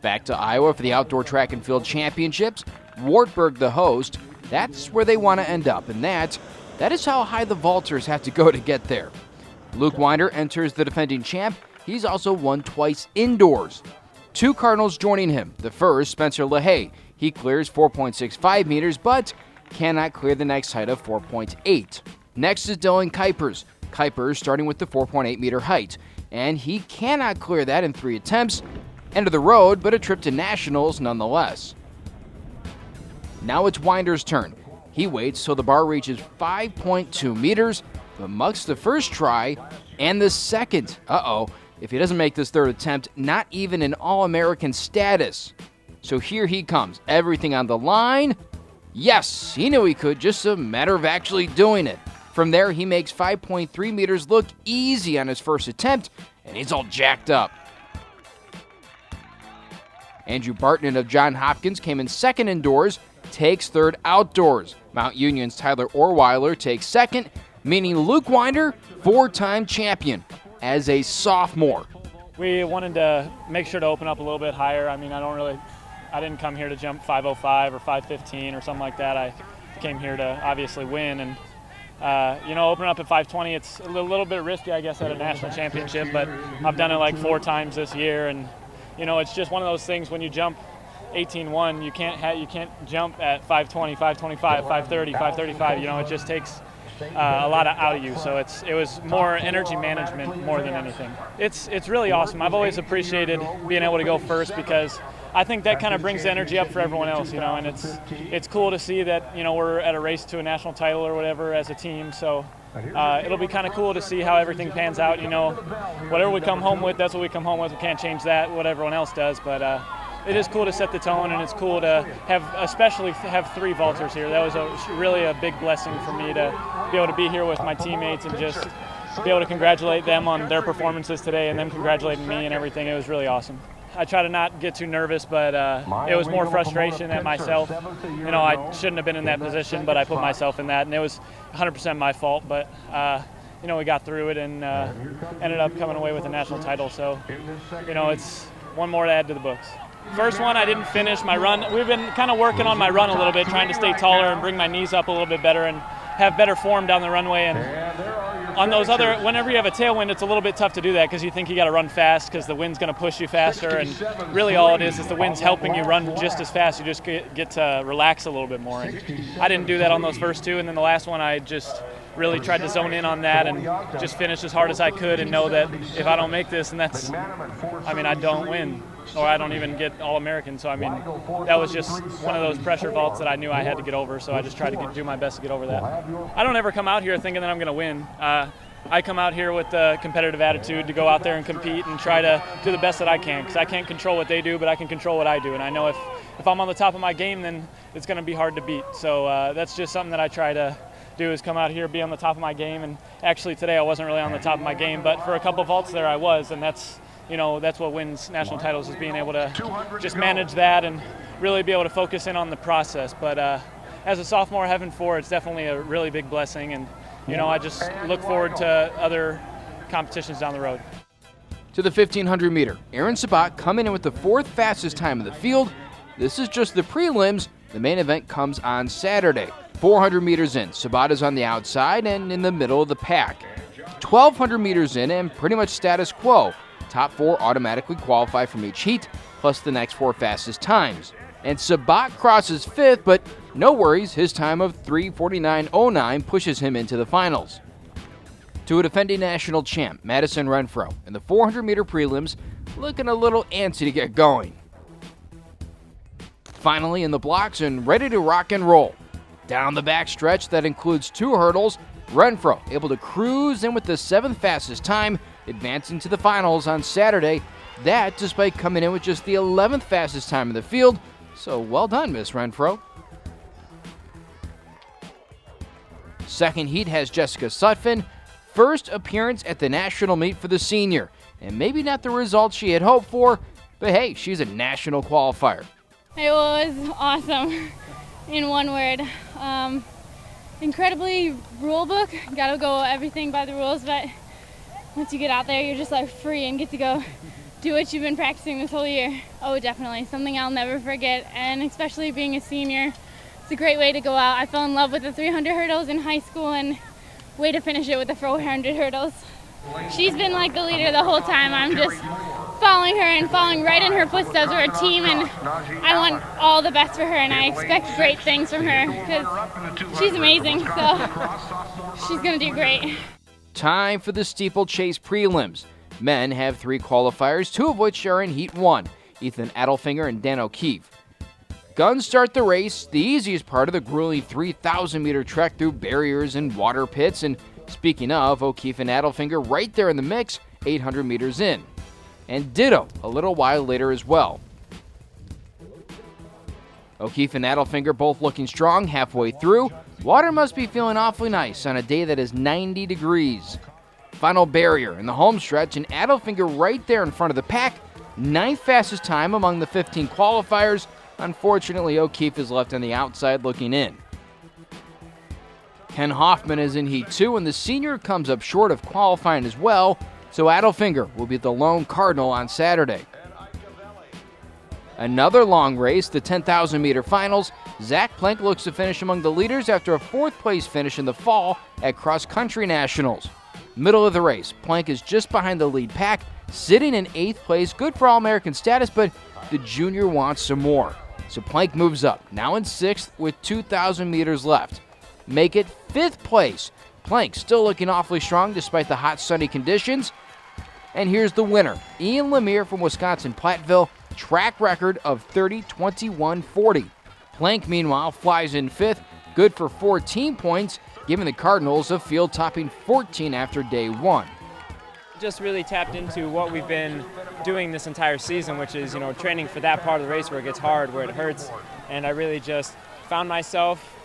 Back to Iowa for the Outdoor Track and Field Championships. Wartburg, the host, that's where they want to end up, and that is how high the vaulters have to go to get there. Luke Winder enters the defending champ. He's also won twice indoors. Two Cardinals joining him. The first, Spencer LaHaye. He clears 4.65 meters, but cannot clear the next height of 4.8. Next is Dylan Kuipers. Kuipers starting with the 4.8 meter height, and he cannot clear that in 3 attempts. End of the road, but a trip to nationals nonetheless. Now it's Winder's turn. He waits till the bar reaches 5.2 meters, but mucks the first try and the second. If he doesn't make this third attempt, not even an All-American status. So here he comes, everything on the line. Yes, he knew he could, just a matter of actually doing it. From there, he makes 5.3 meters look easy on his first attempt, and he's all jacked up. Andrew Barton of Johns Hopkins came in second indoors, takes third outdoors. Mount Union's Tyler Orweiler takes second, meaning Luke Winder, 4-time champion, as a sophomore. We wanted to make sure to open up a little bit higher. I mean, I didn't come here to jump 5:05 or 5:15 or something like that. I came here to obviously win, and open up at 5:20. It's a little bit risky, I guess, at a national championship, but I've done it like 4 times this year, and it's just one of those things when you jump 18-1, you can't jump at 5:20, 5:25, 5:30, 5:35. It just takes a lot out of you. So it was more energy management more than anything. It's really awesome. I've always appreciated being able to go first because I think that kind of brings the energy up for everyone else, and it's cool to see that, we're at a race to a national title or whatever as a team. So it'll be kind of cool to see how everything pans out. Whatever we come home with, that's what we come home with. We can't change that, what everyone else does, but it is cool to set the tone, and it's cool to especially have 3 vaulters here. That was really a big blessing for me to be able to be here with my teammates and just be able to congratulate them on their performances today and them congratulating me and everything. It was really awesome. I try to not get too nervous, but it was more frustration at myself. I shouldn't have been in that position, but I put myself in that, and it was 100% my fault. But we got through it and ended up coming away with a national title. So, it's one more to add to the books. First one, I didn't finish my run. We've been kind of working on my run a little bit, trying to stay taller and bring my knees up a little bit better and have better form down the runway. And on those whenever you have a tailwind, it's a little bit tough to do that because you think you got to run fast because the wind's going to push you faster. And really all it is the wind's helping you run just as fast. You just get to relax a little bit more. And I didn't do that on those first 2. And then the last one, I just really tried to zone in on that and just finish as hard as I could and know that if I don't make this, and I don't win. Or I don't even get All-American. So, that was just one of those pressure vaults that I knew I had to get over. So I just tried to do my best to get over that. I don't ever come out here thinking that I'm going to win. I come out here with a competitive attitude to go out there and compete and try to do the best that I can because I can't control what they do, but I can control what I do. And I know if I'm on the top of my game, then it's going to be hard to beat. So that's just something that I try to do is come out here, be on the top of my game. And actually today I wasn't really on the top of my game, but for a couple vaults there I was, and that's what wins national titles is being able to just manage that and really be able to focus in on the process. But as a sophomore, having 4, it's definitely a really big blessing. And, I just look forward to other competitions down the road. To the 1,500 meter, Aaron Sabat coming in with the 4th fastest time of the field. This is just the prelims. The main event comes on Saturday. 400 meters in, Sabat is on the outside and in the middle of the pack. 1,200 meters in and pretty much status quo. Top 4 automatically qualify from each heat, plus the next 4 fastest times. And Sabat crosses 5th, but no worries, his time of 3:49.09 pushes him into the finals. To a defending national champ, Madison Renfro, in the 400-meter prelims, looking a little antsy to get going. Finally in the blocks and ready to rock and roll. Down the back stretch that includes 2 hurdles, Renfro able to cruise in with the 7th fastest time, advancing to the finals on Saturday. That despite coming in with just the 11th fastest time in the field. So well done, Miss Renfro. Second heat has Jessica Sutphin. First appearance at the national meet for the senior. And maybe not the results she had hoped for, but hey, she's a national qualifier. It was awesome, in one word. Incredibly rule book. Gotta go everything by the rules, but once you get out there, you're just like free and get to go do what you've been practicing this whole year. Oh, definitely. Something I'll never forget, and especially being a senior. It's a great way to go out. I fell in love with the 300 hurdles in high school, and way to finish it with the 400 hurdles. She's been like the leader the whole time. I'm just following her and following right in her footsteps. We're a team, and I want all the best for her, and I expect great things from her because she's amazing, so she's going to do great. Time for the steeplechase prelims. Men have 3 qualifiers, 2 of which are in Heat 1, Ethan Adelfinger and Dan O'Keefe. Guns start the race, the easiest part of the grueling 3,000-meter trek through barriers and water pits, and speaking of, O'Keefe and Adelfinger right there in the mix, 800 meters in. And ditto a little while later as well. O'Keefe and Adelfinger both looking strong halfway through. Water must be feeling awfully nice on a day that is 90 degrees. Final barrier in the home stretch, and Adelfinger right there in front of the pack. 9th fastest time among the 15 qualifiers. Unfortunately, O'Keefe is left on the outside looking in. Ken Hoffman is in Heat 2, and the senior comes up short of qualifying as well, so Adelfinger will be the lone Cardinal on Saturday. Another long race, the 10,000-meter finals. Zach Plank looks to finish among the leaders after a 4th-place finish in the fall at Cross Country Nationals. Middle of the race, Plank is just behind the lead pack, sitting in 8th place, good for All-American status, but the junior wants some more. So Plank moves up, now in 6th with 2,000 meters left. Make it 5th place. Plank still looking awfully strong despite the hot sunny conditions. And here's the winner, Ian Lemire from Wisconsin Platteville, track record of 30:21:40. Plank, meanwhile, flies in 5th, good for 14 points, giving the Cardinals a field topping 14 after day 1. Just really tapped into what we've been doing this entire season, which is, training for that part of the race where it gets hard, where it hurts. And I really just found myself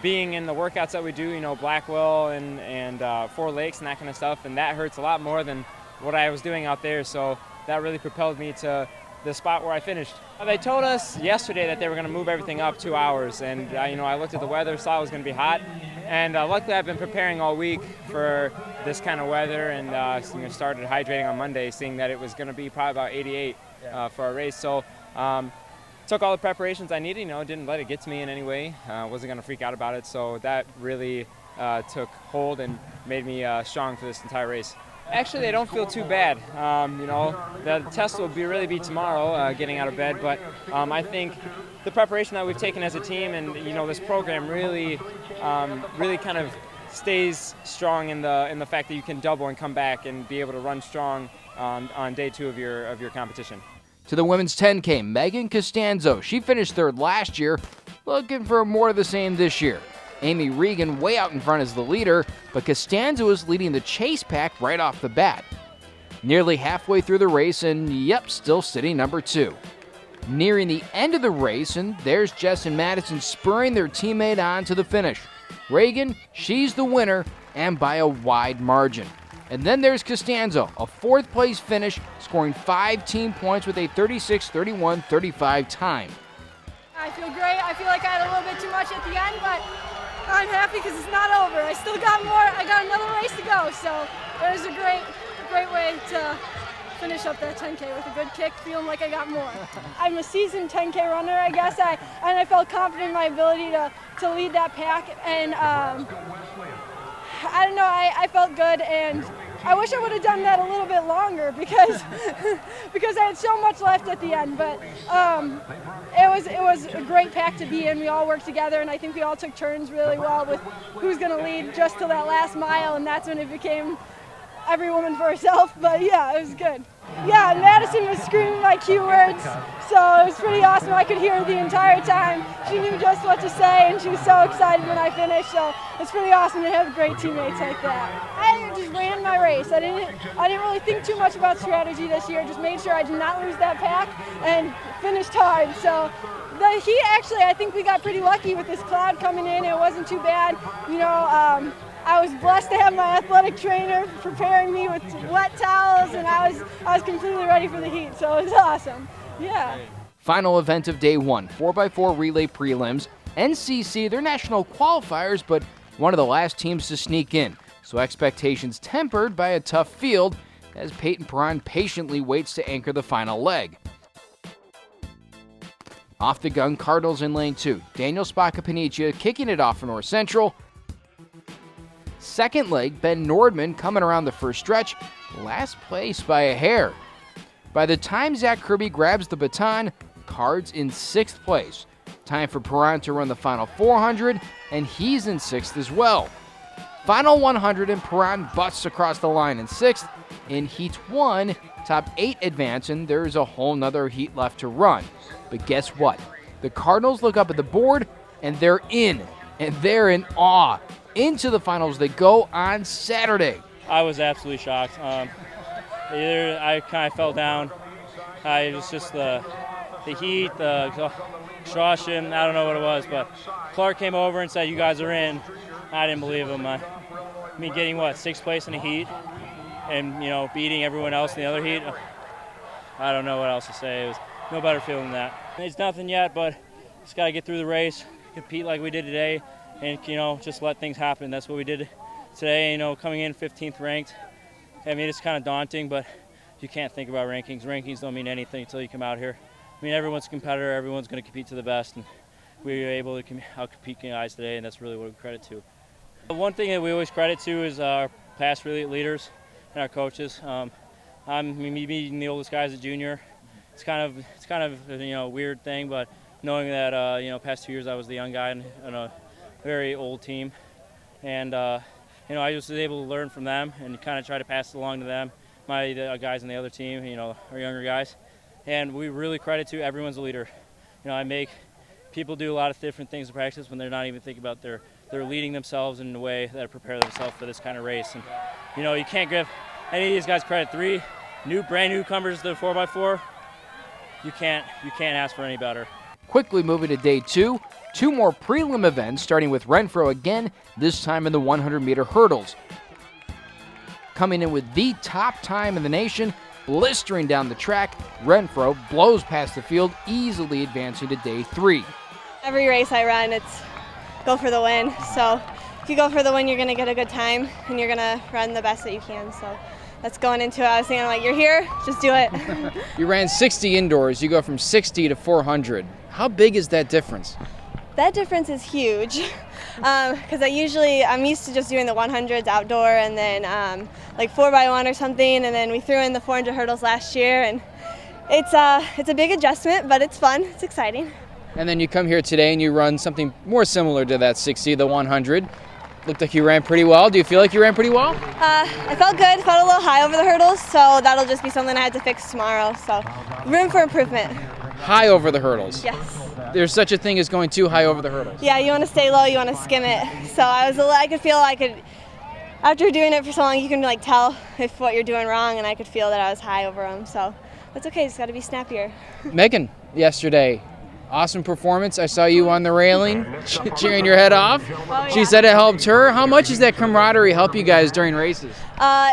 being in the workouts that we do, Blackwell and 4 Lakes and that kind of stuff, and that hurts a lot more than what I was doing out there. So that really propelled me to the spot where I finished. They told us yesterday that they were going to move everything up 2 hours, and I looked at the weather, saw it was going to be hot, and luckily I've been preparing all week for this kind of weather, and started hydrating on Monday, seeing that it was going to be probably about 88 for our race. So took all the preparations I needed, didn't let it get to me in any way. Wasn't going to freak out about it, so that really took hold and made me strong for this entire race. Actually, I don't feel too bad. The test will really be tomorrow, getting out of bed. But I think the preparation that we've taken as a team, and this program really kind of stays strong in the fact that you can double and come back and be able to run strong on day 2 of your competition. To the women's 10K, Megan Costanzo. She finished 3rd last year, looking for more of the same this year. Amy Regan way out in front as the leader, but Costanzo is leading the chase pack right off the bat. Nearly halfway through the race, and still sitting number 2. Nearing the end of the race, and there's Jess and Madison spurring their teammate on to the finish. Regan, she's the winner, and by a wide margin. And then there's Costanzo, a 4th place finish, scoring 5 team points with a 36:31:35 time. I feel great. I feel like I had a little bit too much at the end, but I'm happy because it's not over. I still got more. I got another race to go, so it was a great way to finish up that 10K with a good kick, feeling like I got more. I'm a seasoned 10K runner, I guess, and I felt confident in my ability to lead that pack, and I don't know, I felt good, and I wish I would have done that a little bit longer because I had so much left at the end, but it was a great pack to be in. We all worked together, and I think we all took turns really well with who's going to lead just till that last mile, and that's when it became every woman for herself, but yeah, it was good. Yeah, Madison was screaming my cue words, so it was pretty awesome. I could hear her the entire time. She knew just what to say, and she was so excited when I finished, so it's pretty awesome to have great teammates like that. I just ran my race. I didn't really think too much about strategy this year, just made sure I did not lose that pack and finished hard. So the heat, actually, I think we got pretty lucky with this cloud coming in. It wasn't too bad. I was blessed to have my athletic trainer preparing me with wet towels, and I was completely ready for the heat, so it was awesome. Yeah. Final event of day 1, 4x4 relay prelims. NCC, they're national qualifiers, but one of the last teams to sneak in, so expectations tempered by a tough field. as Peyton Perron patiently waits to anchor the final leg. Off the gun, Cardinals in lane 2. Daniel Spacca-Panicia kicking it off for North Central. Second leg, Ben Nordman coming around the first stretch, last place by a hair. By the time Zach Kirby grabs the baton, Cards in 6th place. Time for Perron to run the final 400, and he's in 6th as well. Final 100, and Perron busts across the line in 6th. In Heat 1, top 8 advance, and there's a whole nother heat left to run. But guess what? The Cardinals look up at the board, and they're in. And they're in awe. Into the finals they go on Saturday. I was absolutely shocked. Either I kind of fell down. It was just the heat, the exhaustion. I don't know what it was, but Clark came over and said, "You guys are in." I didn't believe him. I mean, getting 6th place in the heat, and beating everyone else in the other heat. I don't know what else to say. It was no better feeling than that. It's nothing yet, but just got to get through the race, compete like we did today, and just let things happen. That's what we did today. Coming in 15th ranked. I mean, it's kind of daunting, but you can't think about rankings. Rankings don't mean anything until you come out here. I mean, everyone's a competitor. Everyone's going to compete to the best, and we were able to out-compete guys today, and that's really what we credit to. One thing that we always credit to is our past leaders and our coaches. I'm meeting the oldest guys at junior. It's kind of a weird thing, but knowing that past 2 years I was the young guy on a very old team, and I was able to learn from them and kind of try to pass it along to them, the guys on the other team, our younger guys, and we really credit to everyone's a leader. I make people do a lot of different things in practice when they're not even thinking about they're leading themselves in a way that prepare themselves for this kind of race. And you can't give any of these guys credit. 3 brand newcomers to the 4x4. You can't ask for any better. Quickly moving to day 2, 2 more prelim events, starting with Renfro again, this time in the 100-meter hurdles. Coming in with the top time in the nation, blistering down the track, Renfro blows past the field, easily advancing to day 3. Every race I run, it's go for the win. So if you go for the win, you're going to get a good time, and you're going to run the best that you can. So that's going into it. I was thinking, you're here, just do it. You ran 60 indoors. You go from 60 to 400. How big is that difference? That difference is huge, because I'm used to just doing the 100s outdoor, and then 4x1 or something, and then we threw in the 400 hurdles last year, and it's a big adjustment, but it's fun, it's exciting. And then you come here today and you run something more similar to that 60, the 100. Looked like you ran pretty well. Do you feel like you ran pretty well? I felt good, felt a little high over the hurdles, so that'll just be something I had to fix tomorrow, so room for improvement. High over the hurdles? Yes. There's such a thing as going too high over the hurdles. Yeah, you want to stay low, you want to skim it. So I could feel after doing it for so long, you can tell if what you're doing wrong, and I could feel that I was high over them. So that's okay, it's got to be snappier. Megan, yesterday, awesome performance. I saw you on the railing cheering your head off. Oh, yeah. She said it helped her. How much does that camaraderie help you guys during races?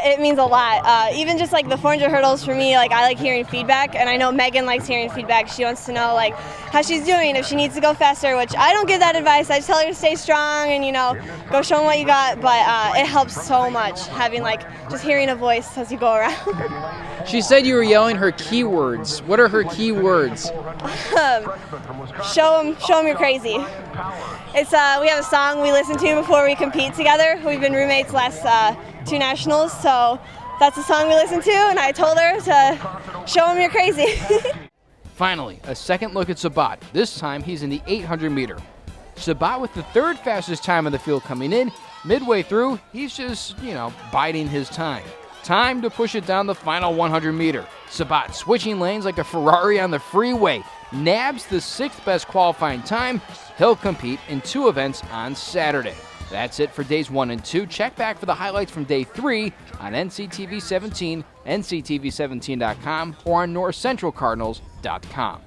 It means a lot. Even just the 400 hurdles for me, I like hearing feedback, and I know Megan likes hearing feedback. She wants to know how she's doing, if she needs to go faster, which I don't give that advice. I just tell her to stay strong and go show them what you got. But it helps so much having just hearing a voice as you go around. She said you were yelling her keywords. What are her keywords? Show them you're crazy. It's we have a song we listen to before we compete together. We've been roommates last 2 nationals, so that's the song we listen to, and I told her to show them you're crazy. Finally, a second look at Sabat. This time he's in the 800-meter. Sabat with the 3rd fastest time in the field coming in. Midway through, he's just, biding his time. Time to push it down the final 100-meter. Sabat switching lanes like a Ferrari on the freeway. Nabs the 6th best qualifying time. He'll compete in 2 events on Saturday. That's it for days 1 and 2. Check back for the highlights from day 3 on NCTV 17, nctv17.com, or on NorthCentralCardinals.com.